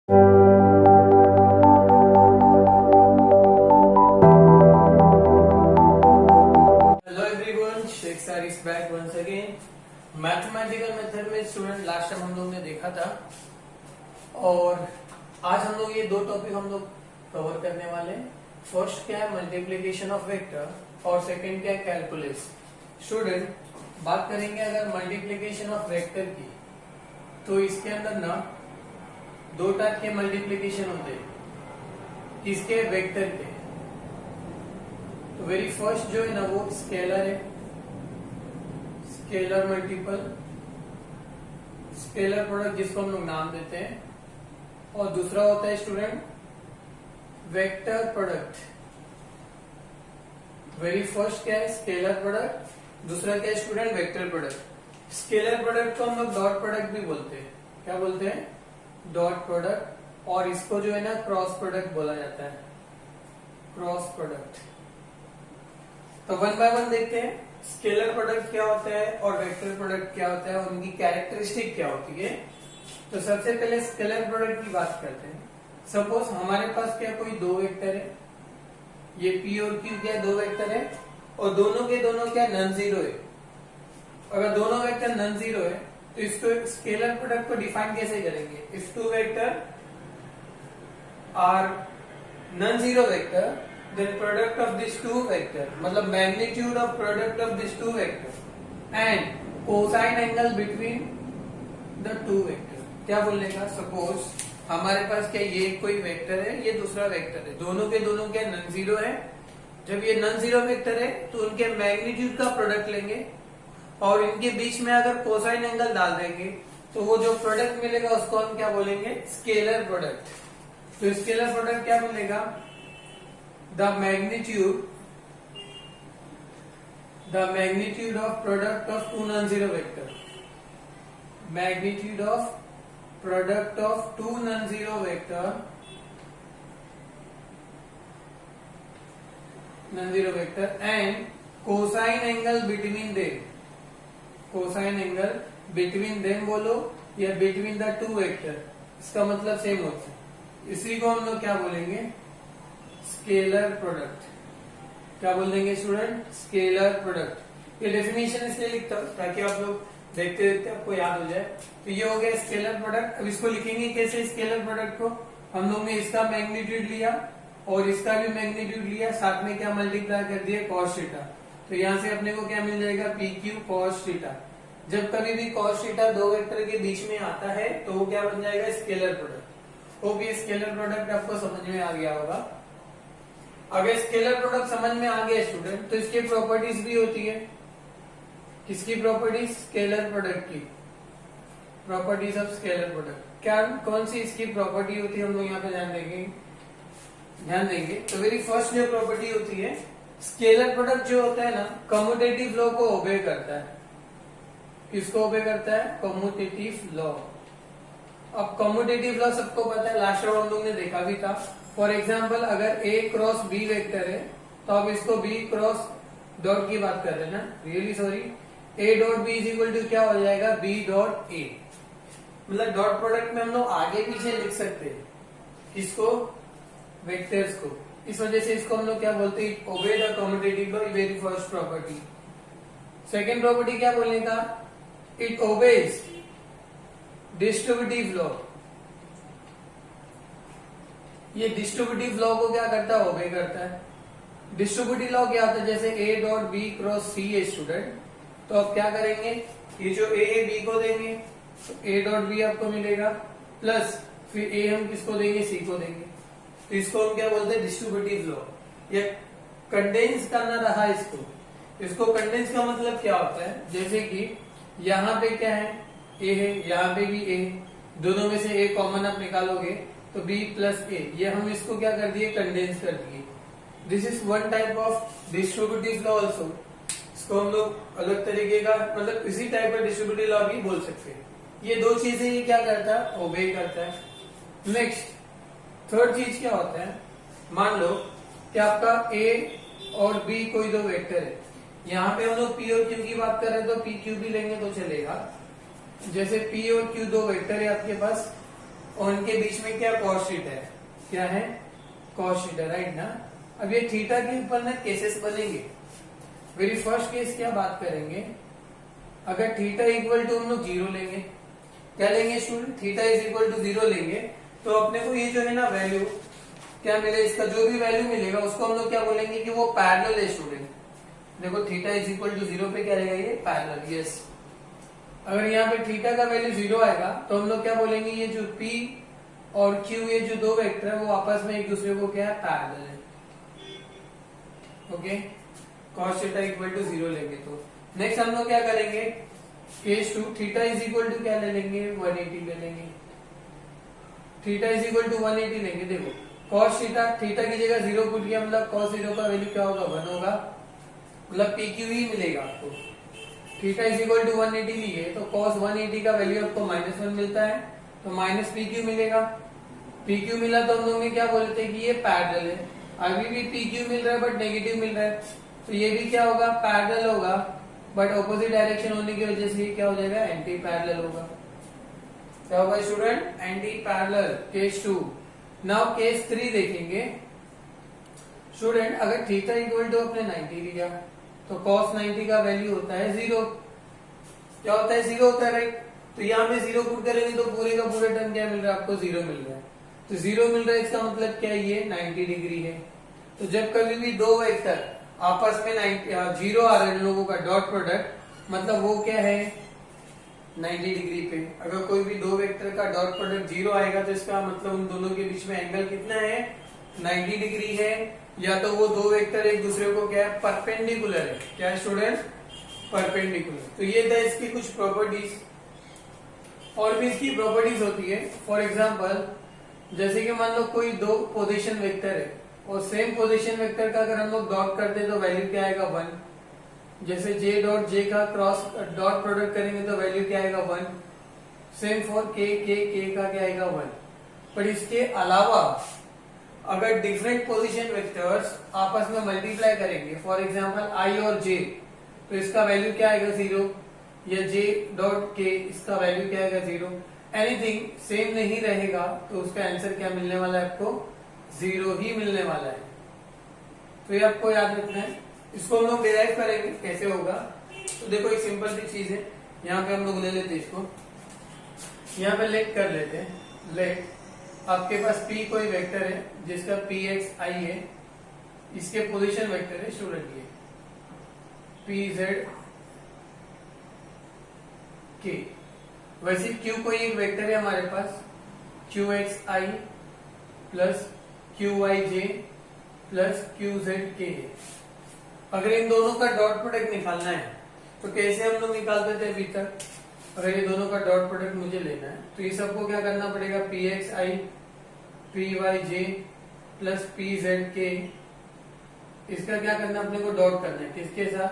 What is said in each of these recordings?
Back once again. Mathematical method में student last time हम लोग ने देखा था और आज हम लोग ये दो टॉपिक हम लोग कवर करने वाले हैं। फर्स्ट क्या है मल्टीप्लीकेशन ऑफ वेक्टर और सेकंड क्या है कैलकुलस। स्टूडेंट बात करेंगे अगर मल्टीप्लीकेशन ऑफ वेक्टर की, तो इसके अंदर ना दो टाइप के मल्टीप्लीकेशन होते हैं। किसके? वेक्टर के। तो वेरी फर्स्ट जो है ना वो स्केलर है, स्केलर मल्टीपल, स्केलर प्रोडक्ट जिसको हम लोग नाम देते हैं, और दूसरा होता है student vector product. Very first क्या है? स्केलर प्रोडक्ट, दूसरा क्या है student? Vector product. Scalar product को हम लोग डॉट प्रोडक्ट भी बोलते हैं। क्या बोलते हैं? Dot product. और इसको जो है ना क्रॉस प्रोडक्ट बोला जाता है, क्रॉस प्रोडक्ट। तो वन बाय वन देखते हैं स्केलर प्रोडक्ट क्या होता है और वेक्टर प्रोडक्ट क्या होता है और उनकी कैरेक्टरिस्टिक क्या होती है। तो सबसे पहले स्केलर प्रोडक्ट की बात करते हैं। सपोज हमारे पास क्या कोई दो वेक्टर है, ये P और Q क्या दो वेक्टर है और दोनों के दोनों क्या नॉन जीरो है। अगर दोनों वेक्टर नॉन जीरो है तो इसको स्केलर प्रोडक्ट को डिफाइन कैसे करेंगे? If two vector are non zero vector then product of these two vector, मतलब magnitude of product of these two vector and cosine angle between the two vector। क्या बोलने का? सपोज हमारे पास क्या ये कोई वेक्टर है, ये दूसरा वेक्टर है, दोनों के दोनों क्या नॉन जीरो है। जब ये नॉन जीरो वेक्टर है तो उनके मैग्नीट्यूड का प्रोडक्ट लेंगे और इनके बीच में अगर कोसाइन एंगल डाल देंगे तो वो जो प्रोडक्ट मिलेगा उसको हम क्या बोलेंगे? Scalar product. तो स्केलर प्रोडक्ट क्या मिलेगा? The magnitude of product of two non-zero vector, magnitude of product of two non-zero vector, and cosine angle between them, cosine angle between them बोलो या between the two vector, इसका मतलब same होता है। इसी को हम लोग क्या बोलेंगे? Scalar product. क्या बोल देंगे स्टूडेंट? Scalar product. ये डेफिनेशन इसलिए लिखता हूं ताकि आप लोग देखते देखते आपको याद हो जाए। तो ये हो गया स्केलर प्रोडक्ट। अब इसको लिखेंगे कैसे? स्केलर प्रोडक्ट को हम लोग ने इसका मैग्नीट्यूड लिया और इसका भी मैग्नीट्यूड लिया, साथ में क्या मल्टीप्लाई कर दिया? Cos theta. तो यहाँ से अपने को क्या मिल जाएगा? P Q cos theta. जब कभी भी कॉस थीटा दो वेक्टर के बीच में आता है तो वो क्या बन जाएगा? Scalar product. Okay, scalar product आपको समझ में आ गया होगा। अगर स्केलर प्रोडक्ट समझ में आ गया स्टूडेंट तो इसकी प्रॉपर्टीज भी होती है। किसकी प्रॉपर्टीज? स्केलर प्रोडक्ट की प्रॉपर्टीज ऑफ स्केलर प्रोडक्ट। क्या कौन सी इसकी प्रॉपर्टी होती है हम लोग यहाँ पे ध्यान देंगे। तो वेरी फर्स्ट जो प्रॉपर्टी होती है, स्केलर प्रोडक्ट जो होता है ना कम्यूटेटिव लॉ को ओबे करता है। किसको ओबे करता है? Commutative law. अब कम्यूटेटिव लॉ सबको पता है, लास्ट टाइम हम लोग ने देखा भी था। फॉर एग्जाम्पल अगर A क्रॉस B वेक्टर है तो आप इसको B क्रॉस डॉट की बात कर रहे हैं ना, really sorry, A dot B is equal to क्या हो जाएगा? B dot A। मतलब डॉट प्रोडक्ट में हम लोग आगे पीछे लिख सकते हैं। किसको? वेक्टर्स को। इस वजह से इसको हम लोग क्या बोलते हैं? Obey the commutative law, very first property. Second property क्या बोलने का? It obeys distributive law. ये डिस्ट्रीब्यूटिव लॉ को क्या करता है? ओबे करता है। डिस्ट्रीब्यूटिव लॉ क्या होता है? जैसे A dot B cross C है स्टूडेंट, तो अब क्या करेंगे? ये जो A है B को देंगे तो A डॉट B आपको मिलेगा, प्लस फिर A हम किसको देंगे? C को देंगे। तो इसको हम क्या बोलते हैं? Distributive law. ये कंडेंस करना रहा इसको कंडेंस का मतलब क्या होता है? जैसे कि यहाँ पे क्या है? A है, यहाँ पे भी A है, दोनों में से A कॉमन आप निकालोगे तो B प्लस A, ये हम इसको क्या कर दिए? कंडेंस कर दिए। This is one type of distributive law also. इसको हम लोग अलग तरीके का मतलब इसी टाइप का डिस्ट्रीब्यूटिव लॉ भी बोल सकते हैं। ये दो चीजें ये क्या करता है? ओबे करता है। नेक्स्ट थर्ड चीज क्या होता है? मान लो कि आपका A और B कोई दो वेक्टर है। यहाँ पे हम लोग P और Q की बात कर रहे हैं तो P Q भी लेंगे तो चलेगा। जैसे P और Q दो वेक्टर है आपके पास, और उनके बीच में क्या कॉस थीटा है, क्या है कॉस थीटा, राइट ना। अब ये थीटा के ऊपर ना केसेस बनेंगे। वेरी फर्स्ट केस क्या बात करेंगे, अगर थीटा इक्वल टू हम लोग 0 लेंगे, क्या लेंगे student, theta is equal to 0 लेंगे, तो अपने को ये जो है ना वैल्यू क्या मिले, इसका जो भी वैल्यू मिलेगा उसको हम लोग क्या बोलेंगे कि वो पैरेलल है स्टूडेंट। देखो थीटा इज इक्वल टू 0 पे क्या रहेगा, ये पैरेलल, यस। अगर यहाँ पे थीटा का वैल्यू 0 आएगा तो हम लोग क्या बोलेंगे, ये जो P और Q ये जो दो वेक्टर है वो आपस में एक दूसरे को क्या है, पैरेलल है। Okay, cos theta equal to 0 लेंगे तो नेक्स्ट हम लोग क्या करेंगे, case 2 theta is equal to क्या ले लेंगे, 180 ले लेंगे। थीटा इज इक्वल टू 180 लेंगे। देखो cos थीटा, थीटा की जगह 0 पुट किया, मतलब cos 0 का वैल्यू क्या होगा, 1 होगा, मतलब PQ ही मिलेगा आपको। थीटा इज इक्वल टू 180 लिए तो cos 180 का वैल्यू आपको -1 मिलता है, तो माइनस PQ मिलेगा। PQ मिला तो हम लोग ने क्या बोलते हैं कि ये पैरेलल है। अभी भी PQ मिल रहा है बट नेगेटिव मिल रहा है, तो ये भी क्या होगा, पैरेलल होगा, बट ऑपोजिट डायरेक्शन होने की वजह से ये क्या हो जाएगा, एंटी पैरेलल होगा। क्या होगा student, anti parallel, case 2। Now case 3 देखेंगे स्टूडेंट, अगर थीटा इक्वल टू अपने 90 लिया तो cos 90 का वैल्यू होता है 0। क्या होता है, 0 होता है, राइट। तो यहाँ पे 0 पुट करेंगे तो पूरे का पूरा टर्म क्या मिल रहा है आपको, 0 मिल रहा है। तो 0 मिल रहा है, इसका मतलब क्या है, ये 90 डिग्री है। तो जब कभी भी दो वेक्टर आपस में 0 आ रहे हैं, लोगों का डॉट प्रोडक्ट, मतलब वो क्या है 90 डिग्री पे। अगर कोई भी दो वेक्टर का डॉट प्रोडक्ट 0 आएगा तो इसका मतलब उन दोनों के बीच में एंगल कितना है, 90 डिग्री है, या तो वो दो वेक्टर एक दूसरे को क्या है, परपेंडिकुलर है। क्या है स्टूडेंट, परपेंडिकुलर। तो ये था इसकी कुछ प्रॉपर्टीज। और भी इसकी प्रॉपर्टीज होती है, फॉर एग्जाम्पल जैसे कि मान लो कोई दो पोजीशन वेक्टर है और सेम पोजीशन वेक्टर का अगर हम लोग डॉट कर दे तो वैल्यू क्या आएगा, 1। जैसे J डॉट J का क्रॉस डॉट प्रोडक्ट करेंगे तो वैल्यू क्या आएगा, 1। सेम फॉर K का क्या आएगा, 1। पर इसके अलावा अगर डिफरेंट पोजीशन वेक्टर्स आपस में मल्टीप्लाई करेंगे, फॉर एग्जांपल I और J, तो इसका वैल्यू क्या आएगा, 0, या J डॉट K इसका वैल्यू क्या आएगा, 0। एनीथिंग सेम नहीं रहेगा तो उसका आंसर क्या मिलने वाला है आपको, 0 ही मिलने वाला है। तो ये आपको याद रखना है। इसको हम लोग डिराइव करेंगे, कैसे होगा, तो देखो एक सिंपल सी चीज है। यहाँ पे हम लोग ले लेते हैं इसको, यहाँ पे लेट कर लेते हैं। लेट आपके पास P कोई वेक्टर है जिसका PXI है, इसके पोजीशन वेक्टर है स्टूडेंट ये PZK। वैसे Q कोई एक वेक्टर है हमारे पास, QXI plus QYJ plus QZK है। अगर इन दोनों का डॉट प्रोडक्ट निकालना है तो कैसे हम लोग निकालते थे अभी तक, अगर ये दोनों का डॉट प्रोडक्ट मुझे लेना है तो ये सबको क्या करना पड़ेगा, PXI PYJ प्लस PZK, इसका क्या करना अपने को, डॉट करना है किसके साथ,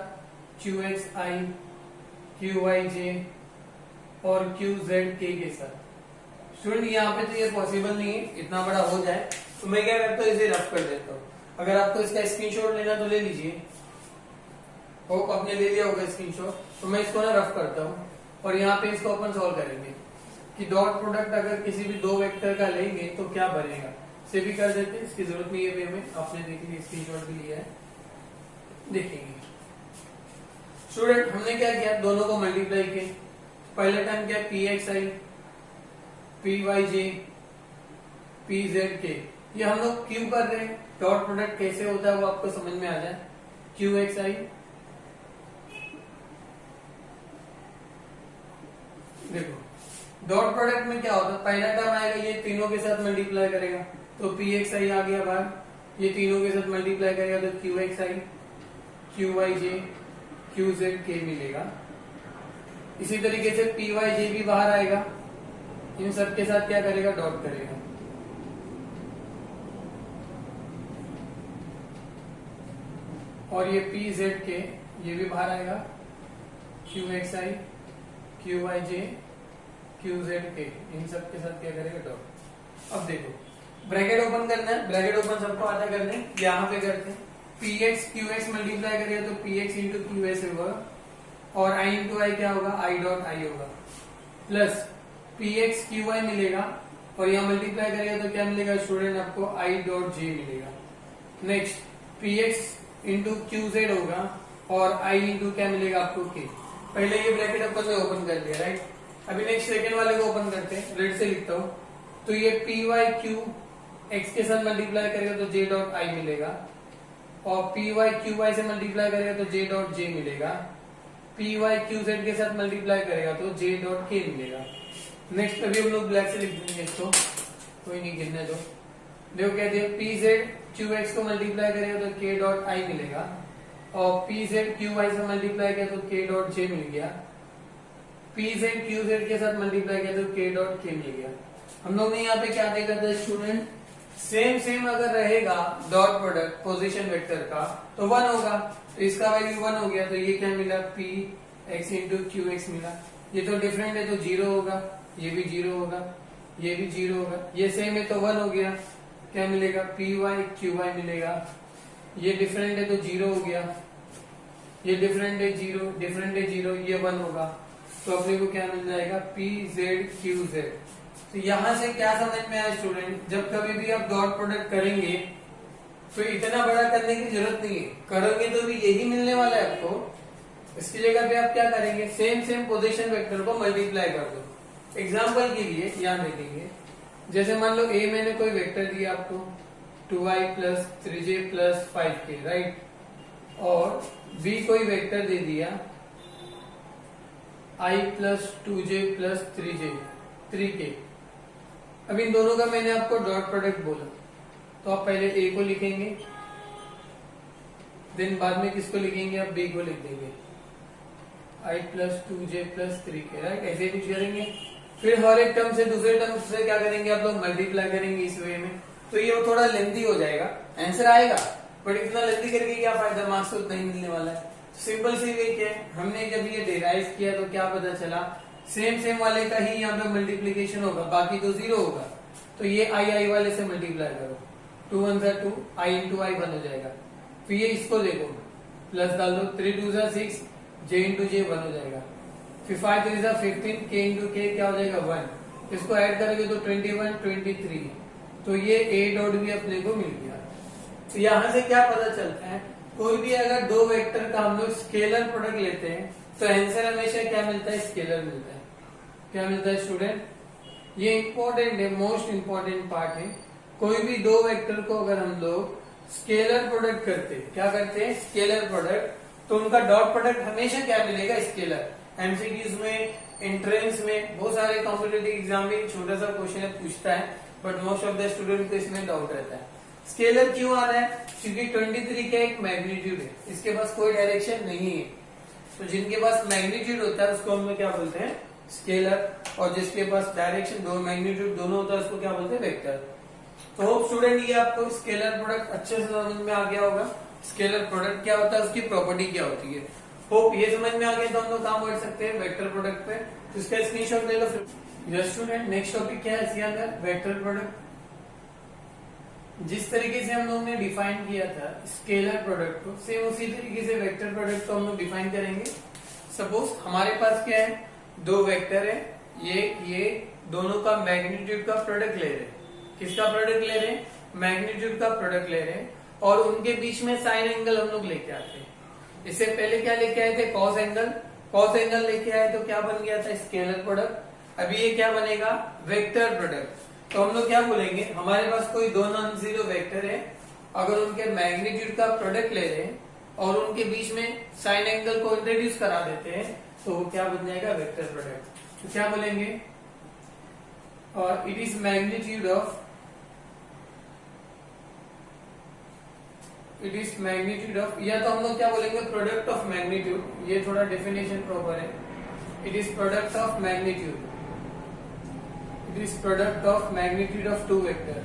QXI QYJ और QZK के साथ। स्टूडेंट यहाँ पे तो ये पॉसिबल नहीं है इतना बड़ा हो जाए, तो मैं क्या करता हूँ इसे रफ कर देता हूँ। अगर आपको इसका स्क्रीनशॉट लेना तो ले लीजिए, होप आपने ले लिया होगा स्क्रीनशॉट। तो मैं इसको ना रफ करता हूँ और यहाँ पे इसको अपन सॉल्व करेंगे कि डॉट प्रोडक्ट अगर किसी भी दो वेक्टर का लेंगे तो क्या बनेगा, से भी कर देते हैं, इसकी जरूरत नहीं है हमें, आपने देख लिया स्क्रीनशॉट भी लिया है, देखेंगे। स्टूडेंट हमने क्या किया, दोनों को मल्टीप्लाई किया। पहला टाइम क्या, PXI PYJ PZK, ये हम लोग क्यों कर रहे हैं, डॉट प्रोडक्ट कैसे होता है वो आपको समझ में आ जाए। QXI देखो डॉट प्रोडक्ट में क्या होता है, पहला टर्म आएगा ये तीनों के साथ मल्टीप्लाई करेगा तो PXI आ गया बाहर, ये तीनों के साथ मल्टीप्लाई करेगा तो QXI QYJ QZK मिलेगा। इसी तरीके से PYJ भी बाहर आएगा, इन सब के साथ क्या करेगा, डॉट करेगा। और ये PZK ये भी बाहर आएगा, QXI QYJ QZK इन सब के साथ क्या करेगा, डॉट। अब देखो ब्रैकेट ओपन करना है, ब्रैकेट ओपन सबको आता करने, यहाँ पे करते हैं। PX QX मल्टीप्लाई करेगा तो PX इंटू QS होगा और I इंटू I क्या होगा, I डॉट I होगा, प्लस PX QY मिलेगा और यहाँ मल्टीप्लाई करेगा तो क्या मिलेगा स्टूडेंट, आपको आई डॉट जे मिलेगा। Next P x into Q Z होगा और आई इंटू क्या मिलेगा आपको के। पहले ये ब्रैकेट अपन ने ओपन कर दिया, राइट। अभी नेक्स्ट सेकेंड वाले को ओपन करते हैं, रेड से लिखता हूँ। तो ये पी वाई क्यू एक्स के साथ मल्टीप्लाई करेगा तो जे डॉट आई मिलेगा, और पी वाई क्यू वाई से मल्टीप्लाई करेगा तो जे डॉट जे मिलेगा, पी वाई क्यू जेड के साथ मल्टीप्लाई करेगा तो जे डॉट के मिलेगा। नेक्स्ट अभी हम लोग ब्लैक से लिख देंगे इसको, कोई नहीं गिनने दो। देखो क्या दिया, पी जेड क्यू एक्स को मल्टीप्लाई करेगा तो के डॉट आई मिलेगा, और पी जेड क्यू वाई से मल्टीप्लाई किया तो के डॉट जे मिल गया, पी जेड क्यू जेड के साथ मल्टीप्लाई किया तो के डॉट के मिल गया। हम लोग ने यहाँ पे क्या देखा था स्टूडेंट, सेम अगर रहेगा डॉट प्रोडक्ट पोजीशन वेक्टर का तो 1 होगा, तो इसका वैल्यू 1 हो गया, तो ये क्या मिला P x into Q x मिला। ये तो डिफरेंट है तो 0 होगा, ये भी 0 होगा, ये भी 0 होगा, ये सेम है तो 1 हो गया, क्या मिलेगा पी वाई क्यू वाई मिलेगा। ये डिफरेंट है तो 0 हो गया, ये डिफरेंट है 0, डिफरेंट है 0, ये 1 होगा, तो अपने को क्या मिल जाएगा पी जेड क्यू जेड। तो यहां से क्या समझ में आया स्टूडेंट, जब कभी भी आप डॉट प्रोडक्ट करेंगे तो इतना बड़ा करने की जरूरत नहीं है, करोगे तो भी यही मिलने वाला है आपको। इसकी जगह पे आप क्या करेंगे, सेम पोजीशन वेक्टर को मल्टीप्लाई कर दो। एग्जाम्पल के लिए यहाँ देखेंगे, जैसे मान लो ए मैंने कोई वेक्टर दिया आपको 2i plus 3j plus 5k, right, और बी कोई वेक्टर दे दिया i plus 2j plus 3k। अब इन दोनों का मैंने आपको डॉट प्रोडक्ट बोला, तो आप पहले ए को लिखेंगे, देन बाद में किसको लिखेंगे, आप बी को लिख देंगे, i plus 2j plus 3k, right. ऐसे कुछ करेंगे, फिर हर एक टर्म से दूसरे टर्म से क्या करेंगे आप लोग, मल्टीप्लाई करेंगे इस वे में। तो ये थोड़ा लेंथी हो जाएगा, आंसर आएगा बट इतना लेंथी करके क्या फायदा, मार्क्स तो उतना ही मिलने वाला है। सिंपल सी वे क्या है, हमने जब ये डिराइव किया तो क्या पता चला, सेम वाले का ही यहाँ पे मल्टीप्लीकेशन होगा, बाकी तो 0 होगा। तो ये आई वाले से मल्टीप्लाई करो, 2 1 2, i इंटू आई 1 हो जाएगा। फिर ये इसको देखो, प्लस डाल दो, 3 2 6, j इंटू जे 1 हो जाएगा, फिर 5 3 15, k इंटू के क्या हो जाएगा 1, इसको ऐड करोगे तो 21 23, तो ये a डॉट भी अपने को मिल गया। तो यहाँ से क्या पता चलता है, कोई भी अगर दो वेक्टर का हम लोग स्केलर प्रोडक्ट लेते हैं तो आंसर हमेशा क्या मिलता है, स्केलर मिलता है। क्या मिलता है स्टूडेंट, ये इंपॉर्टेंट है, मोस्ट इंपॉर्टेंट पार्ट है। कोई भी दो वेक्टर को अगर हम लोग स्केलर प्रोडक्ट करते, क्या करते हैं स्केलर प्रोडक्ट, तो उनका डॉट प्रोडक्ट हमेशा क्या मिलेगा, स्केलर। एमसीक्यूज में, एंट्रेंस में, बहुत सारे कॉम्पिटेटिव एग्जाम में छोटा सा क्वेश्चन पूछता है, but most of the student को इसमें डाउट रहता है। स्केलर क्यों आ रहा है, क्योंकि 23 का एक मैग्नीट्यूड है, इसके पास कोई डायरेक्शन नहीं है। तो जिनके पास मैग्नीट्यूड होता है उसको हम लोग क्या बोलते हैं, स्केलर, और जिसके पास डायरेक्शन दो मैग्नीट्यूड दोनों होता है उसको क्या बोलते हैं, वेक्टर। तो होप स्टूडेंट ये आपको स्केलर प्रोडक्ट अच्छे से समझ में आ गया होगा। स्केलर प्रोडक्ट क्या होता है, उसकी प्रॉपर्टी क्या होती है, होप ये समझ में आ गया। तो हम लोग काम बढ़ सकते हैं वेक्टर प्रोडक्ट पे, तो इसका स्क्रीनशॉट ले लो। यस स्टूडेंट, नेक्स्ट टॉपिक क्या है इसके अंदर, वेक्टर प्रोडक्ट। जिस तरीके से हम लोग ने डिफाइन किया था स्केलर प्रोडक्ट को, सेम उसी तरीके से वेक्टर प्रोडक्ट को हम लोग डिफाइन करेंगे। सपोज हमारे पास क्या है, दो वेक्टर है, ये दोनों का मैग्नीट्यूड का प्रोडक्ट ले रहे हैं। किसका प्रोडक्ट ले रहे हैं, मैग्नीट्यूड का प्रोडक्ट ले रहे हैं, और उनके बीच में साइन एंगल हम लोग लेके आते हैं। इससे पहले क्या लेके आए थे, कॉस एंगल। कॉस एंगल लेके आए तो क्या बन गया था, स्केलर प्रोडक्ट। अभी ये क्या बनेगा, वेक्टर प्रोडक्ट। तो हम लोग क्या बोलेंगे, हमारे पास कोई दो नॉन जीरो वेक्टर है, अगर उनके मैग्नीट्यूड का प्रोडक्ट ले रहे हैं और उनके बीच में साइन एंगल को इंट्रोड्यूस करा देते हैं, तो वो क्या बन जाएगा, वेक्टर प्रोडक्ट। तो क्या बोलेंगे, और it is magnitude of, it is magnitude of, या तो हम लोग क्या बोलेंगे, प्रोडक्ट ऑफ मैग्नीट्यूड। ये थोड़ा डेफिनेशन प्रॉपर है, it is product of magnitude, it is product of magnitude of two vector,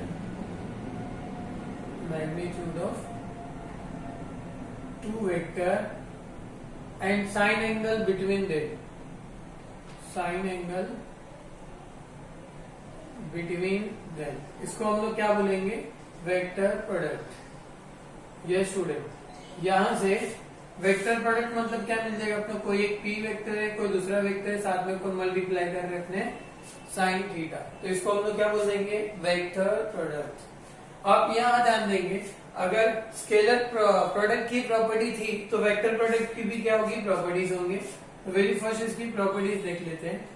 magnitude of two vector and sine angle between them, sine angle between them. इसको हम लोग क्या बोलेंगे, vector product. ये student यहां से vector product मतलब क्या मिल जाएगा अपने, कोई एक पी वेक्टर है, कोई दूसरा वेक्टर है, साथ में कोई मल्टीप्लाई कर रहे हैं अपने साइन थीटा। तो इसको हम लोग क्या बोल देंगे, वेक्टर प्रोडक्ट। आप यहाँ ध्यान देंगे, अगर स्केलर प्रोडक्ट की प्रॉपर्टी थी तो वेक्टर प्रोडक्ट की भी क्या होगी, प्रॉपर्टीज होंगे। तो वेरी फर्स्ट इसकी प्रॉपर्टीज देख लेते हैं।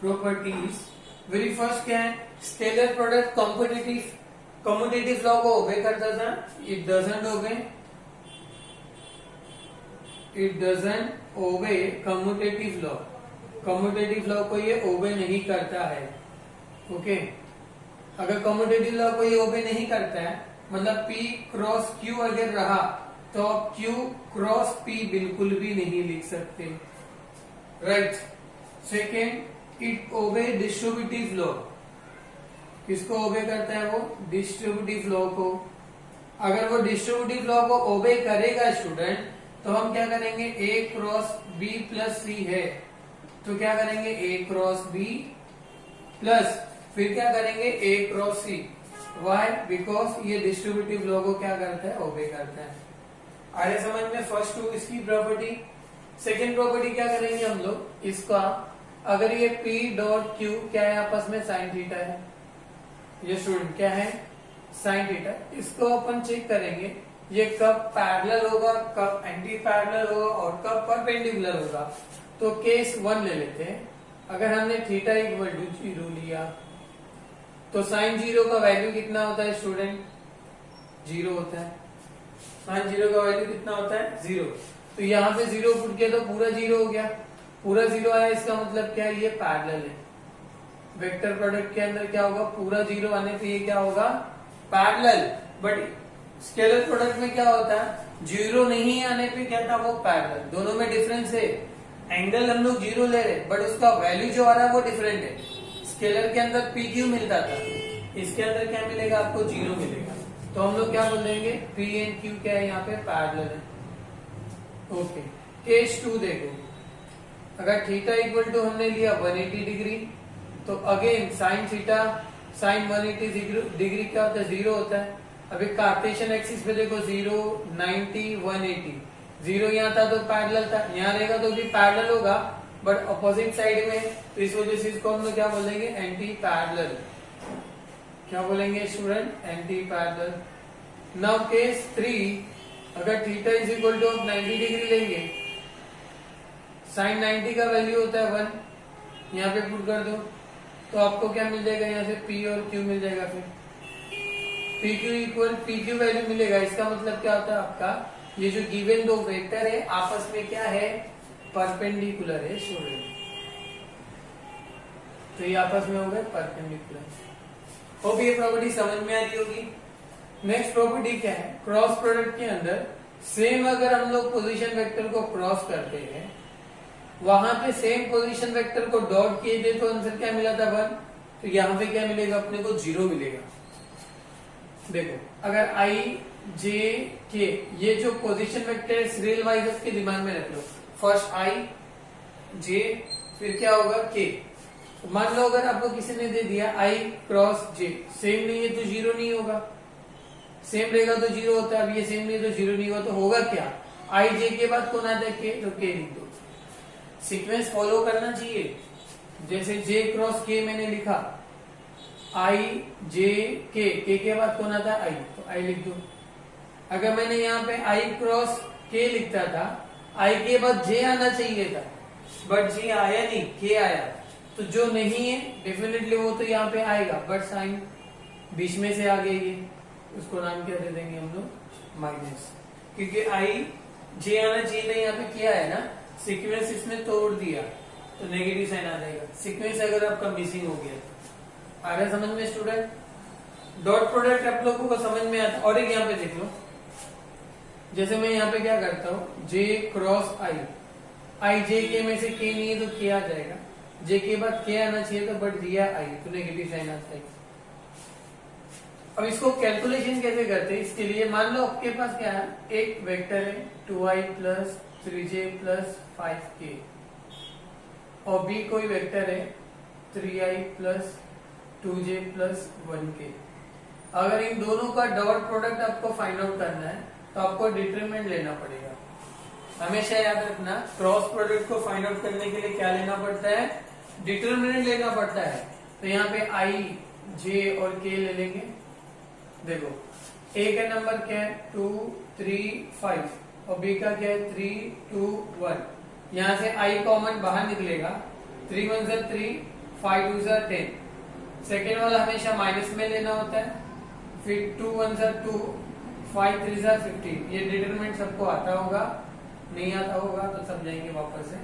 प्रॉपर्टीज वेरी फर्स्ट क्या है, स्केलर प्रोडक्ट कम्यूटेटिव लॉ को ओबे करता था, it doesn't obey commutative law. Commutative law को ये ओबे नहीं करता है। ओके, अगर कम्यूटेटिव लॉ को ये ओबे नहीं करता है, मतलब P क्रॉस Q अगर रहा तो आप Q क्रॉस P बिल्कुल भी नहीं लिख सकते, right. Second, it obey distributive law. किसको ओबे करता है वो, डिस्ट्रीब्यूटिव लॉ को। अगर वो डिस्ट्रीब्यूटिव लॉ को ओबे करेगा स्टूडेंट, तो हम क्या करेंगे, A cross B plus C है तो क्या करेंगे, A क्रॉस B प्लस फिर क्या करेंगे, A cross C। Why, because ये डिस्ट्रीब्यूटिव लॉ को क्या करता है, ओबे करता है। आ रहे समझ में, फर्स्ट टू इसकी प्रॉपर्टी। सेकेंड प्रॉपर्टी क्या करेंगे हम लोग, इसका अगर ये P डॉट Q क्या है, आपस में साइन थीटा है, ये स्टूडेंट क्या है, साइन थीटा। इसको अपन चेक करेंगे ये कब पैरेलल होगा, कब एंटी पैरेलल होगा और कब परपेंडिकुलर होगा। तो केस 1 ले लेते हैं। अगर हमने थीटा इक्वल टू 0 लिया तो साइन 0 का वैल्यू कितना होता है स्टूडेंट, 0 होता है। साइन 0 का वैल्यू कितना होता है, 0। तो यहाँ पे 0 पुट किया तो पूरा 0 हो गया, पूरा 0 आया, इसका मतलब क्या है, ये पैरेलल है। वेक्टर प्रोडक्ट के अंदर क्या होगा, पूरा 0 आने पे ये क्या होगा, पैरेलल। बट स्केलर प्रोडक्ट में क्या होता है, 0 नहीं आने पे क्या था, वो पैरेलल। दोनों में डिफरेंस है, एंगल हम लोग 0 ले रहे बट उसका वैल्यू जो आ रहा है वो डिफरेंट है। स्केलर के अंदर PQ मिलता था, इसके अंदर क्या मिलेगा आपको, 0 मिलेगा। तो हम लोग क्या बोल देंगे, P एंड Q क्या है, यहाँ पे पैरेलल है। ओके, केस 2 देखो। अगर थीटा इक्वल टू हमने लिया 180 डिग्री, तो again sine theta sine 180 degree क्या होता है, 0 होता है। अभी कार्टेशियन एक्सिस पे देखो 0, 90, 180। 0 यहाँ था तो पैरेलल था, यहाँ रहेगा तो भी पैरेलल होगा बट अपोजिट साइड में। तो इस वजह से इसको हम लोग क्या बोलेंगे, एंटी पैरेलल। क्या बोलेंगे student, anti parallel. Now case 3, अगर theta is equal to 90 degree लेंगे, साइन 90 का वैल्यू होता है 1, यहाँ पे पुट कर दो तो आपको क्या मिल जाएगा, यहाँ से P और Q मिल जाएगा। फिर PQ इक्वल PQ वैल्यू मिलेगा। इसका मतलब क्या होता है आपका, ये जो गिवन दो वेक्टर है आपस में क्या है, परपेंडिकुलर है स्टूडेंट। तो ये आपस में हो गए परपेंडिकुलर। होप ये प्रॉपर्टी समझ में आ रही होगी। नेक्स्ट प्रॉपर्टी क्या है, क्रॉस प्रोडक्ट के अंदर सेम अगर हम लोग पोजीशन वेक्टर को क्रॉस करते हैं, वहां पे same position vector co dot किए थे तो आंसर क्या मिला था, 1। तो यहाँ पे क्या मिलेगा अपने को, 0 मिलेगा। देखो अगर I J K ये जो पोजीशन वेक्टर सीरियल वाइज उसके दिमाग में रख लो, फर्स्ट I J फिर क्या होगा K। तो मान लो अगर आपको किसी ने दे दिया I क्रॉस J, सेम नहीं है तो 0 नहीं होगा, सेम रहेगा तो 0 होता है। अब ये सेम नहीं है तो 0 नहीं होगा, तो होगा क्या, I J के बाद कौन आता है, K, तो K लिख दो। सीक्वेंस फॉलो करना चाहिए, जैसे J क्रॉस K मैंने लिखा, I J K, K के बाद कौन आता है, I, तो I लिख दो। अगर मैंने यहाँ पे I क्रॉस K लिखता था, I के बाद J आना चाहिए था बट J आया नहीं, K आया। तो जो नहीं है डेफिनेटली वो तो यहाँ पे आएगा बट साइन बीच में से आ गई है, उसको नाम क्या दे देंगे हम लोग, माइनस। क्योंकि I J आना चाहिए था, यहाँ पे क्या है ना, सीक्वेंस इसमें तोड़ दिया तो नेगेटिव साइन आ जाएगा। सीक्वेंस अगर आपका मिसिंग हो गया, आ रहा है समझ में स्टूडेंट। डॉट प्रोडक्ट आप लोगों को समझ में आता। और एक यहाँ पे देख लो, जैसे मैं यहाँ पे क्या करता हूँ, J क्रॉस I J के में से K नहीं है तो K आ जाएगा, J के बाद K आना चाहिए तो बट दिया I, तो नेगेटिव साइन आता है। अब इसको कैलकुलेशन कैसे करते हैं, इसके लिए मान लो आपके पास क्या है, एक वेक्टर है 2I plus 3J plus 5K और B कोई वेक्टर है 3I plus 2J plus 1K। अगर इन दोनों का डॉट प्रोडक्ट आपको फाइंड आउट करना है तो आपको डिटरमिनेंट लेना पड़ेगा। हमेशा याद रखना, क्रॉस प्रोडक्ट को फाइंड आउट करने के लिए क्या लेना पड़ता है, डिटरमिनेंट लेना पड़ता है, तो यहाँ पे आई, जे और के ले लेंगे। देखो ए का नंबर क्या है 2, 3, 5 और बी का क्या है 3, 2, 1। यहाँ से आई कॉमन बाहर निकलेगा, 3 1 ज़ा 3, 5 2 ज़ा 10। सेकेंड वाला हमेशा माइनस में लेना होता है, फिर 2 1 ज़ा 2, 5 3 ज़ा 15। ये डिटरमिनेंट सबको आता होगा, नहीं आता होगा तो समझाएंगे वापस से।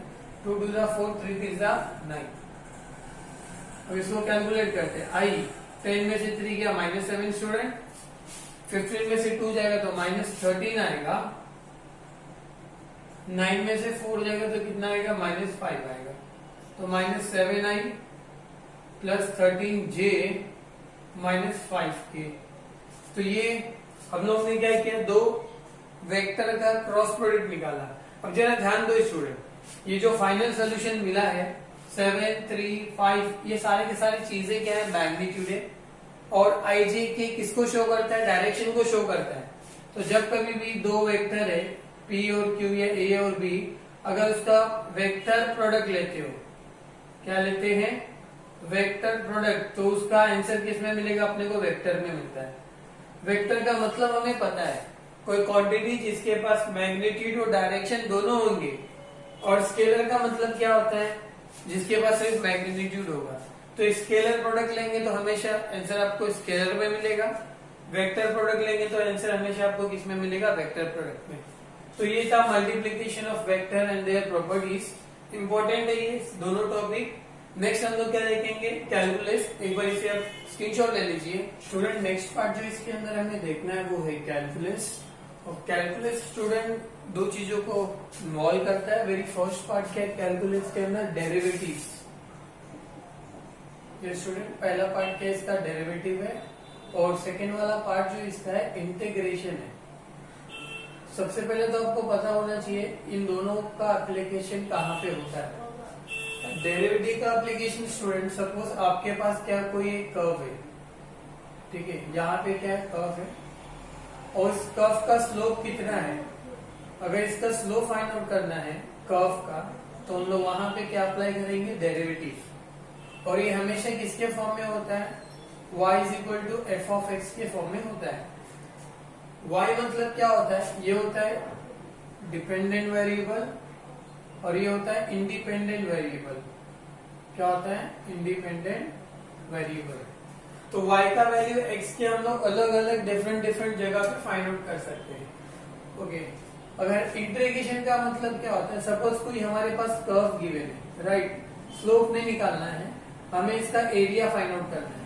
2 2 ज़ा 4, 3 3 ज़ा 9। अब इसको कैलकुलेट करते हैं। आई 10 में से 3 गया -7 स्टूडेंट, 15 में से 2 जाएगा तो -13 आएगा, 9 में से 4 जाएगा तो कितना आएगा -5 आएगा, तो -7 आई प्लस 13 जे -5 के। तो ये हम लोग ने क्या किया, दो वेक्टर का क्रॉस प्रोडक्ट निकाला। अब जरा ध्यान दो स्टूडेंट, ये जो फाइनल सोल्यूशन मिला है 7 3 5, ये सारे के सारी चीजें क्या है, मैग्नीट्यूड है। और आई जे के किसको शो करता है, डायरेक्शन को शो करता है। तो जब कभी भी दो वेक्टर है पी और क्यू या ए और बी, अगर उसका वेक्टर प्रोडक्ट लेते हो, क्या लेते हैं, वेक्टर प्रोडक्ट, तो उसका आंसर किस में मिलेगा, अपने को वेक्टर में मिलता है। वेक्टर का मतलब हमें पता है, कोई क्वांटिटी जिसके पास मैग्नीट्यूड और डायरेक्शन दोनों होंगे। और स्केलर का मतलब क्या होता है, जिसके पास सिर्फ मैग्नीट्यूड होगा। तो स्केलर प्रोडक्ट लेंगे तो हमेशा आंसर आपको स्केलर में मिलेगा, वेक्टर प्रोडक्ट लेंगे तो आंसर हमेशा आपको किस में मिलेगा, वेक्टर प्रोडक्ट में। तो ये था multiplication of vector and their properties. Important है ये दोनों टॉपिक। नेक्स्ट हम लोग क्या देखेंगे, कैलकुलस। एक बार इसे आप स्क्रीनशॉट ले लीजिए स्टूडेंट। नेक्स्ट पार्ट जो इसके अंदर हमें देखना है वो है कैलकुलस। और कैलकुलस स्टूडेंट दो चीजों को इन्वॉल्व करता है। वेरी फर्स्ट पार्ट क्या है कैलकुलस के अंदर, डेरिवेटिव्स। ये स्टूडेंट पहला पार्ट क्या है इसका, डेरिवेटिव है। और सेकेंड वाला पार्ट जो इसका है इंटीग्रेशन है। सबसे पहले तो आपको पता होना चाहिए इन दोनों का एप्लीकेशन कहाँ पे होता है। डेरिवेटिव का एप्लीकेशन स्टूडेंट, सपोज आपके पास क्या कोई एक कर्व है, ठीक है, यहाँ पे क्या है, कर्व है, और इस कर्व का स्लोप कितना है। अगर इसका स्लोप फाइंड आउट करना है कर्व का, तो हम लोग वहां पे क्या अप्लाई करेंगे, डेरिवेटिव। और ये हमेशा किसके फॉर्म में होता है, y = f(x) के फॉर्म में होता है। y मतलब क्या होता है, ये होता है डिपेंडेंट वेरिएबल और ये होता है इंडिपेंडेंट वेरिएबल। क्या होता है, इंडिपेंडेंट वेरिएबल। तो y का वैल्यू x के हम लोग अलग अलग डिफरेंट जगह पे फाइंड आउट कर सकते हैं। ओके, अगर इंटीग्रेशन का मतलब क्या होता है, सपोज कोई हमारे पास कर्व गिवन है, राइट, स्लोप नहीं निकालना है, हमें इसका एरिया फाइंड आउट करना है।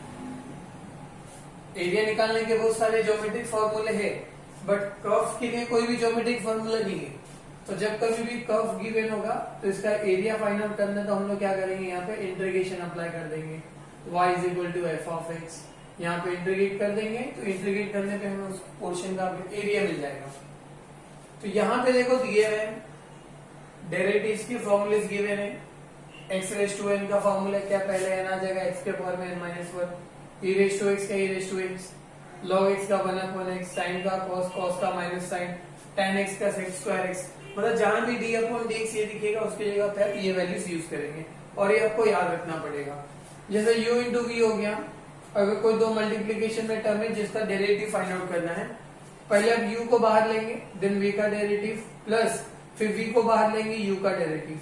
एरिया निकालने के बहुत सारे ज्योमेट्रिक फॉर्मूले हैं, बट कर्व के लिए कोई भी ज्योमेट्रिक फॉर्मूला नहीं है। तो जब कभी भी कर्व गिवन होगा तो इसका एरिया फाइंड आउट करना है, तो हम लोग क्या करेंगे, यहाँ पे इंटीग्रेशन अप्लाई कर देंगे। y = f(x), यहाँ पे इंटीग्रेट कर देंगे, तो इंटीग्रेट करने पे हमें उस पोर्शन का एरिया मिल जाएगा। तो यहाँ पे देखो दिए हुए डेरिवेटिव्स की फॉर्मूलेस गिवन है। x⁻n का फॉर्मूला क्या, पहले n आ जाएगा x के पावर में n-1, e⁻x का e⁻x, log x का 1/x, sin का cos का -sin, tan x का sec²x। मतलब जहां भी d/dx ये दिखेगा उसकी जगह पे ये वैल्यूज यूज करेंगे। और ये आपको याद रखना पड़ेगा। जैसे u × v हो गया, अगर कोई दो मल्टीप्लीकेशन में टर्म है जिसका डेरिवेटिव फाइंड आउट करना है, पहले आप u को बाहर लेंगे, देन v का डेरिवेटिव, प्लस फिर v को बाहर लेंगे, u का डेरिवेटिव।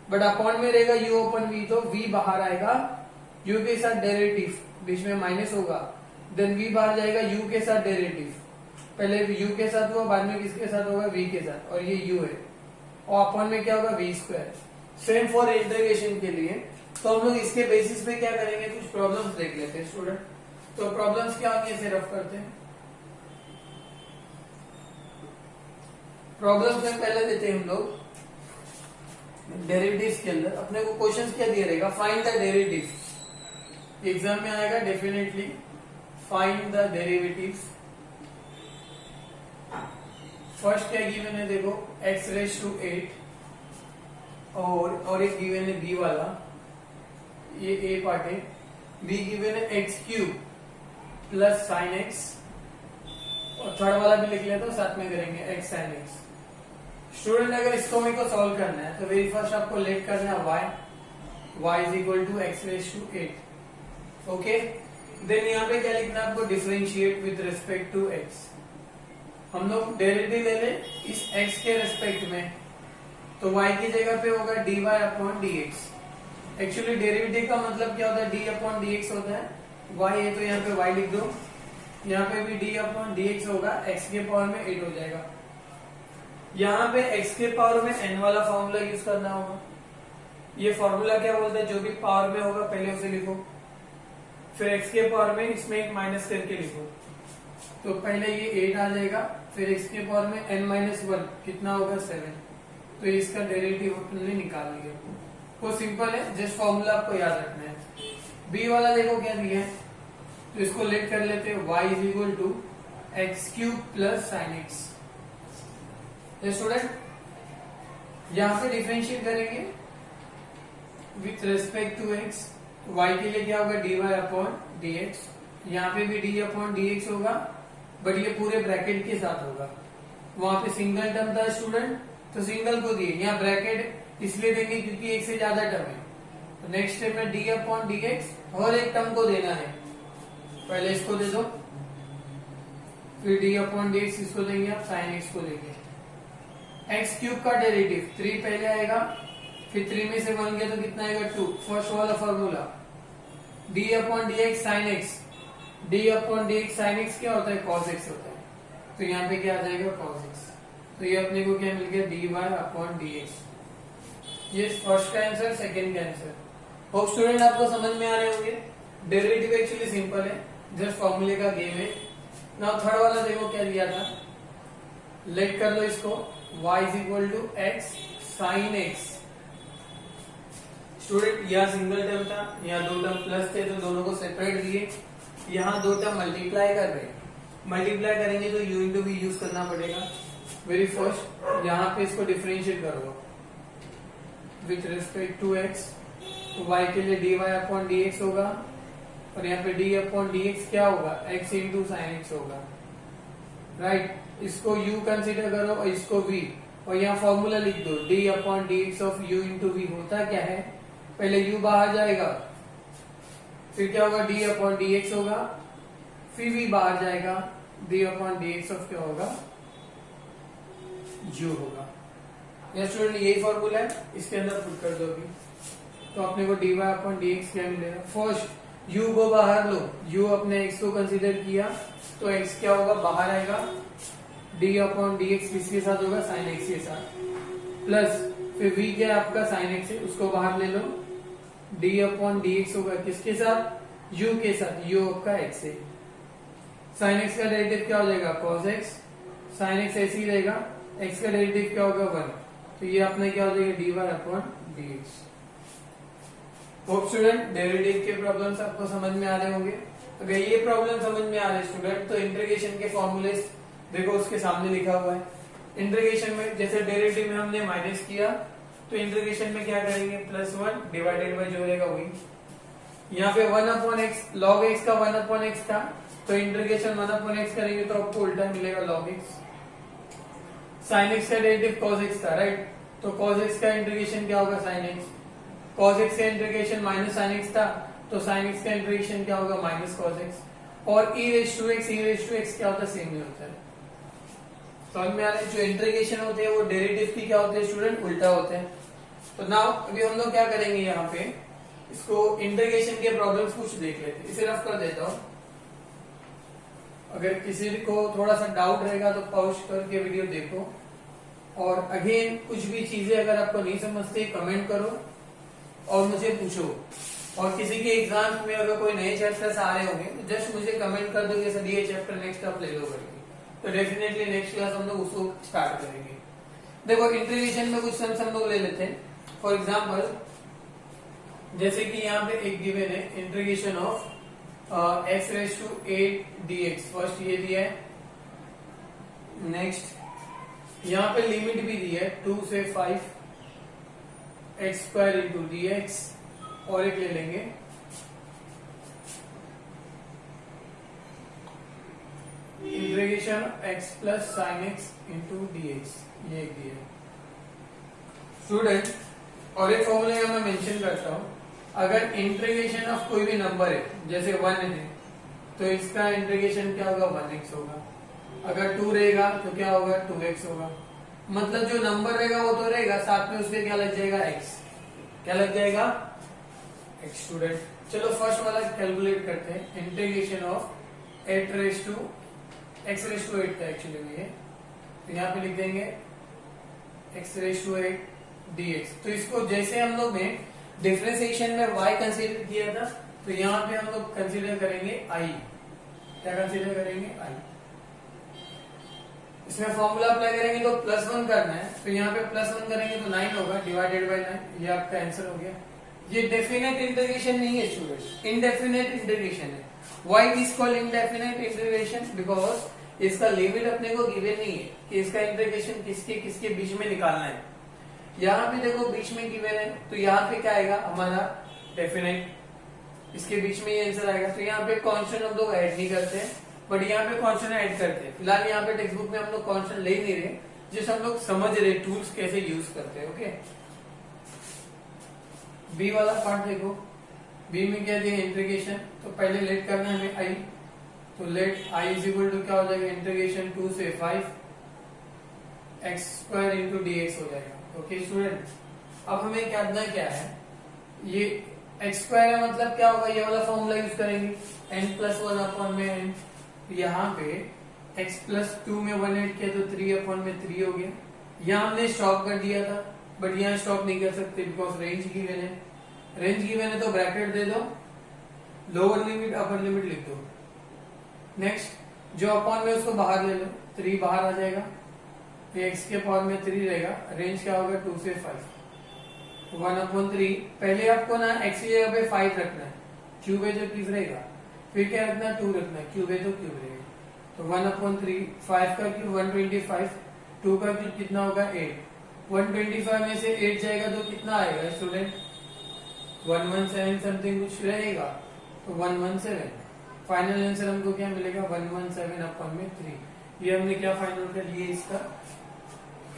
बट अपॉन में रहेगा u/v, तो v बाहर आएगा, u के साथ डेरिवेटिव, बीच में माइनस होगा, देन v बाहर जाएगा u के साथ डेरिवेटिव। पहले u के साथ हुआ, बाद में किसके साथ होगा, v के साथ, और ये u है, और अपॉन में क्या होगा, v²। सेम फॉर इंटीग्रेशन के लिए। तो हम लोग इसके बेसिस पे क्या करेंगे, कुछ प्रॉब्लम्स देख लेते हैं स्टूडेंट। तो प्रॉब्लम्स क्या होंगे, इसे रफ करते हैं। प्रॉब्लम्स में पहले देते हैं हम लोग डेरिवेटिव्स के अंदर। अपने को क्वेश्चन क्या दिया रहेगा, फाइंड द डेरिवेटिव। एग्जाम में आएगा definitely, find the derivatives. First क्या गिवन है, देखो x⁸8, और एक गिवन है b वाला, ये a पार्ट है। b गिवन है x³ + sin x, और थर्ड वाला भी लिख लेते हो, साथ में करेंगे x sin x। स्टूडेंट अगर इसको मेरे को सॉल्व करना है तो वेरी फर्स्ट आपको लेट करना है y, y is equal to x raise to 8। Okay, then यहाँ पे क्या लिखना है आपको, differentiate with respect to x। हम लोग डेरिवेटिव ले लें इस x के रेस्पेक्ट में, तो y की जगह पे होगा dy upon dx। Actually derivative का मतलब क्या होता है, d अपॉन dx होता है। y है तो यहाँ पे y लिख दो, यहाँ पे भी d अपॉन dx होगा, x के पावर में 8 हो जाएगा। यहाँ पे x के पावर में n वाला फॉर्मूला यूज करना होगा। ये फॉर्मूला क्या बोलता है, जो भी पावर में होगा पहले उसे लिखो, फिर x के पावर में इसमें एक माइनस करके लिखो। तो पहले ये 8 आ जाएगा, फिर x के पावर में n माइनस 1 कितना होगा 7। तो इसका डेरिवेटिव हमने निकाल लिया। वो सिंपल है, जस्ट फॉर्मूला आपको याद रखना है। b वाला देखो क्या दिया है, तो इसको लेट कर लेते हैं, y is equal to x cube plus sine x. Student यहां पे डिफरेंशिएट करेंगे with respect to x, y के लिए क्या होगा dy अपॉन dx। यहाँ पे भी d अपॉन dx होगा, बट ये पूरे ब्रैकेट के साथ होगा। वहां पे सिंगल टर्म था स्टूडेंट, तो सिंगल को दिए, यहाँ ब्रैकेट इसलिए देंगे क्योंकि एक से ज्यादा टर्म है। तो नेक्स्ट स्टेप में d अपॉन dx हर एक टर्म को देना है। पहले इसको दे दो, फिर d अपॉन dx इसको देंगे, आप साइन x को देंगे। एक्स क्यूब का डेरिवेटिव 3 पहले आएगा, फिर 3 में से 1 गया तो कितना आएगा 2। फर्स्ट वाला formula d upon dx sine x, d upon dx sine x क्या होता है, cos x होता है। तो यहाँ पे क्या आ जाएगा cos x। तो ये अपने को क्या मिल गया dy अपॉन dx। ये फर्स्ट का आंसर, सेकंड का आंसर। होप स्टूडेंट आपको समझ में आ रहे होंगे। डेरिवेटिव एक्चुअली सिंपल है, जस्ट फॉर्मूले का गेम है। नाउ थर्ड वाला देखो क्या दिया था, लेट कर लो इसको, y is equal to x sine x. Student यहाँ सिंगल टर्म था, यहाँ दो टर्म प्लस थे, तो दोनों को सेपरेट दिए। यहाँ दो टर्म मल्टीप्लाई कर रहे हैं, मल्टीप्लाई करेंगे तो u इंटू v यूज करना पड़ेगा। वेरी फर्स्ट यहाँ पे इसको डिफरेंशिएट करो विथ रिस्पेक्ट टू x, तो y के लिए dy अपॉन dx होगा, और यहाँ पे d अपॉन dx क्या होगा, x इंटू साइन x होगा। राइट, इसको u कंसीडर करो और इसको v, और यहाँ फॉर्मूला लिख दो d upon dx of u into v। होता क्या है, पहले u बाहर जाएगा, फिर क्या होगा d अपॉन dx होगा, फिर v बाहर जाएगा, d अपॉन dx ऑफ क्या होगा, u होगा। यह स्टूडेंट यही फॉर्मूला है, इसके अंदर पुट कर दो अभी, तो अपने को dy अपॉन dx क्या मिलेगा। फर्स्ट u को बाहर लो, u अपने x को कंसीडर किया तो x क्या होगा, बाहर आएगा, d अपॉन dx किसके साथ होगा, साइन x के साथ, प्लस फिर v क्या है आपका साइन x है, उसको बाहर ले लो, d अपॉन dx होगा किसके साथ, u के साथ, u आपका x है। साइन x का डेरिवेटिव क्या हो जाएगा, cos x, साइन x ऐसे ही रहेगा, x का डेरिवेटिव क्या होगा 1, तो ये अपने क्या हो जाएगा dy upon dx। Hope student derivative के प्रॉब्लम्स आपको समझ में आ रहे होंगे। अगर ये प्रॉब्लम समझ में आ रहे स्टूडेंट, तो इंटीग्रेशन के फॉर्मूले देखो उसके सामने लिखा हुआ है। इंटीग्रेशन में जैसे डेरिवेटिव में हमने माइनस किया, तो इंटीग्रेशन में क्या करेंगे, +1 डिवाइडेड बाय जो रहेगा वही। यहाँ पे 1 अपॉन एक्स, लॉग एक्स का 1 अपॉन एक्स था, तो इंटीग्रेशन 1 अपॉन एक्स करेंगे तो आपको उल्टा मिलेगा लॉग एक्स। साइन एक्स का डेरिवेटिव कॉस एक्स था, राइट, तो कॉस एक्स का इंटीग्रेशन क्या होगा, साइन एक्स। कॉस एक्स का इंटीग्रेशन माइनस साइन एक्स था, तो साइन एक्स का इंटीग्रेशन क्या होगा, माइनस कॉस एक्स। और e रेज टू एक्स क्या होता है, सेम ही होता है। समझ में आ रहा है, जो इंटीग्रेशन होते हैं वो डेरिवेटिव की क्या होते हैं स्टूडेंट, उल्टा होते हैं। तो नाउ अभी हम लोग क्या करेंगे, यहाँ पे इसको इंटीग्रेशन के प्रॉब्लम्स कुछ देख लेते हैं। इसे रफ कर देता हूँ, अगर किसी को थोड़ा सा डाउट रहेगा तो पॉज करके वीडियो देखो, और अगेन कुछ भी चीजें अगर आपको नहीं समझते कमेंट करो और मुझे पूछो। और किसी के एग्जाम में अगर कोई नए चैप्टर्स आ रहे होंगे तो जस्ट मुझे कमेंट कर दो कि सर ये चैप्टर नेक्स्ट आप ले लो करके, तो डेफिनेटली नेक्स्ट क्लास हम लोग उसको स्टार्ट करेंगे। देखो इंटीग्रेशन में कुछ सम्स हम लोग ले लेते हैं। फॉर एग्जाम्पल जैसे कि यहाँ पे एक गिवन है, integration of x raise to 8 dx। First ये दिया है, नेक्स्ट यहाँ पे लिमिट भी दी है 2 से 5 x स्क्वायर इंटू dx, और एक ले लेंगे integration x plus sign x into dx, ये एक दिया स्टूडेंट। और एक फॉर्मूला मैं मेंशन करता हूं, अगर इंटीग्रेशन ऑफ कोई भी नंबर है, जैसे 1 है, तो इसका इंटीग्रेशन क्या होगा, 1x होगा। अगर 2 रहेगा तो क्या होगा, 2x होगा। मतलब जो नंबर रहेगा वो तो रहेगा, साथ में उसके क्या लग जाएगा, x। क्या लग जाएगा, x। स्टूडेंट चलो फर्स्ट वाला कैलकुलेट करते हैं। Integration of 8 raise to x raise to 8 था एक्चुअली में ये, तो यहाँ पे लिख देंगे x रेज टू 8 dx। तो इसको जैसे हम लोग ने डिफरेंशिएशन में y कंसीडर किया था, तो यहाँ पे हम लोग कंसीडर करेंगे i। क्या कंसीडर करेंगे, i। इसमें फॉर्मूला अप्लाई करेंगे तो +1 करना है, तो यहाँ पे +1 करेंगे तो 9 होगा डिवाइडेड बाय 9। ये आपका आंसर हो गया। ये डेफिनेट इंटीग्रेशन नहीं है स्टूडेंट, इनडेफिनेट इंटीग्रेशन है। Why it is called indefinite integration, because इसका लिमिट अपने को गिवन नहीं है कि इसका इंटीग्रेशन किसके किसके बीच में निकालना है। यहाँ पे देखो बीच में गिवन है, तो यहाँ पे क्या आएगा हमारा डेफिनेट, इसके बीच में ये आंसर आएगा। तो यहाँ पे कॉन्स्टेंट हम लोग ऐड नहीं करते हैं, बट यहाँ पे कॉन्स्टेंट ऐड करते हैं। फिलहाल यहाँ पे टेक्स्ट बुक में हम लोग कॉन्स्टेंट ले नहीं रहे, जिस हम लोग समझ रहे टूल्स कैसे यूज करते हैं। ओके, बी वाला पार्ट देखो। बी में क्या दिया, इंटीग्रेशन। तो पहले लेट करना है हमें आई, तो let I is equal to क्या हो जाएगा, इंटीग्रेशन 2 से 5 x² इंटू dx हो जाएगा। ओके स्टूडेंट, अब हमें करना क्या है, ये x² है मतलब क्या होगा, ये वाला फॉर्मूला यूज करेंगे, n+1 अपॉन में n। यहाँ पे x+2 में 1 ऐड किया तो 3 अपॉन में 3 हो गया। यहाँ हमने स्टॉप कर दिया था, बट यहाँ स्टॉप नहीं कर सकते बिकॉज रेंज गिवन है। रेंज गिवन है तो ब्रैकेट दे दो, लोअर लिमिट अपर लिमिट लिख दो। नेक्स्ट जो अपॉन में उसको बाहर ले लो, 3 बाहर आ जाएगा, x के पावर में 3 रहेगा। रेंज क्या होगा, 2 से 5, 1/3। पहले आपको ना x की जगह पे 5 रखना है, क्यूब है जो क्यूब रहेगा। फिर क्या रखना है, 2 रखना है, क्यूब है तो क्यूब रहेगा। तो 1/3, 5 का क्यूब 125, 2 का क्यूब कितना होगा, 8। 125 में से 8 जाएगा तो कितना आएगा स्टूडेंट, 117 समथिंग कुछ रहेगा, तो 117। फाइनल आंसर हमको क्या मिलेगा, 117 अपॉन में 3। ये हमने क्या फाइनल कर लिया इसका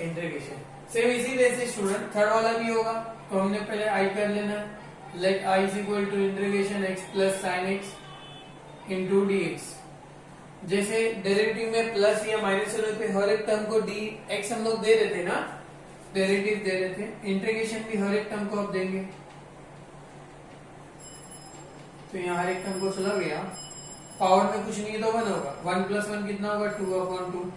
इंटीग्रेशन। सेम इसी तरह से स्टूडेंट थर्ड वाला भी होगा, तो हमने पहले आई कर लेना है। Let I is equal to integration x plus sine x into dx। जैसे डेरिवेटिव में प्लस या माइनस होने पे हर एक टर्म को dx हम लोग दे रहे थे ना, डेरिवेटिव दे रहे थे, इंटीग्रेशन भी हर एक टर्म को आप देंगे। तो यहाँ हर एक टर्म को चला गया, पावर में कुछ नहीं तो 1 होगा, 1+1 कितना होगा, 2/2।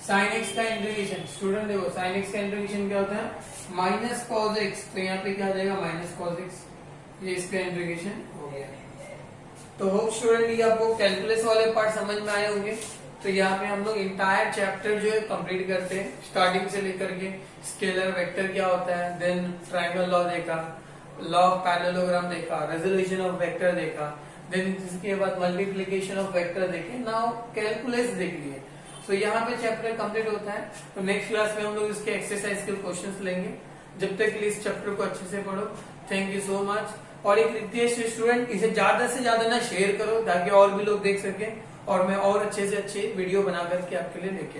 साइन एक्स का इंटीग्रेशन स्टूडेंट देखो, साइन एक्स का इंटीग्रेशन क्या होता है, माइनस कॉस एक्स। तो यहाँ पे क्या आ जाएगा, माइनस कॉस एक्स। ये इसका इंटीग्रेशन हो गया। तो होप स्टूडेंट ये आपको कैलकुलस वाले पार्ट समझ में आए होंगे। तो यहाँ पे हम लोग इंटायर चैप्टर जो है कंप्लीट करते हैं, स्टार्टिंग से लेकर के स्केलर वेक्टर क्या होता है, देन ट्रायंगल लॉ देखा, लॉ ऑफ पैरेललोग्राम देखा, रेजोल्यूशन ऑफ वेक्टर देखा, देन इसके बाद मल्टीप्लिकेशन ऑफ वेक्टर देखे, नाउ कैलकुलस देख लिए। तो यहाँ पे चैप्टर कंप्लीट होता है। तो नेक्स्ट क्लास में हम लोग इसके एक्सरसाइज के क्वेश्चंस लेंगे। जब तक के लिए इस चैप्टर को अच्छे से पढ़ो। Thank you so much. और एक रिक्वेस्ट स्टूडेंट, इसे ज्यादा से ज्यादा ना शेयर करो ताकि और भी लोग देख सके, और मैं और अच्छे से अच्छे वीडियो बना करके आपके लिए लेके आऊँ।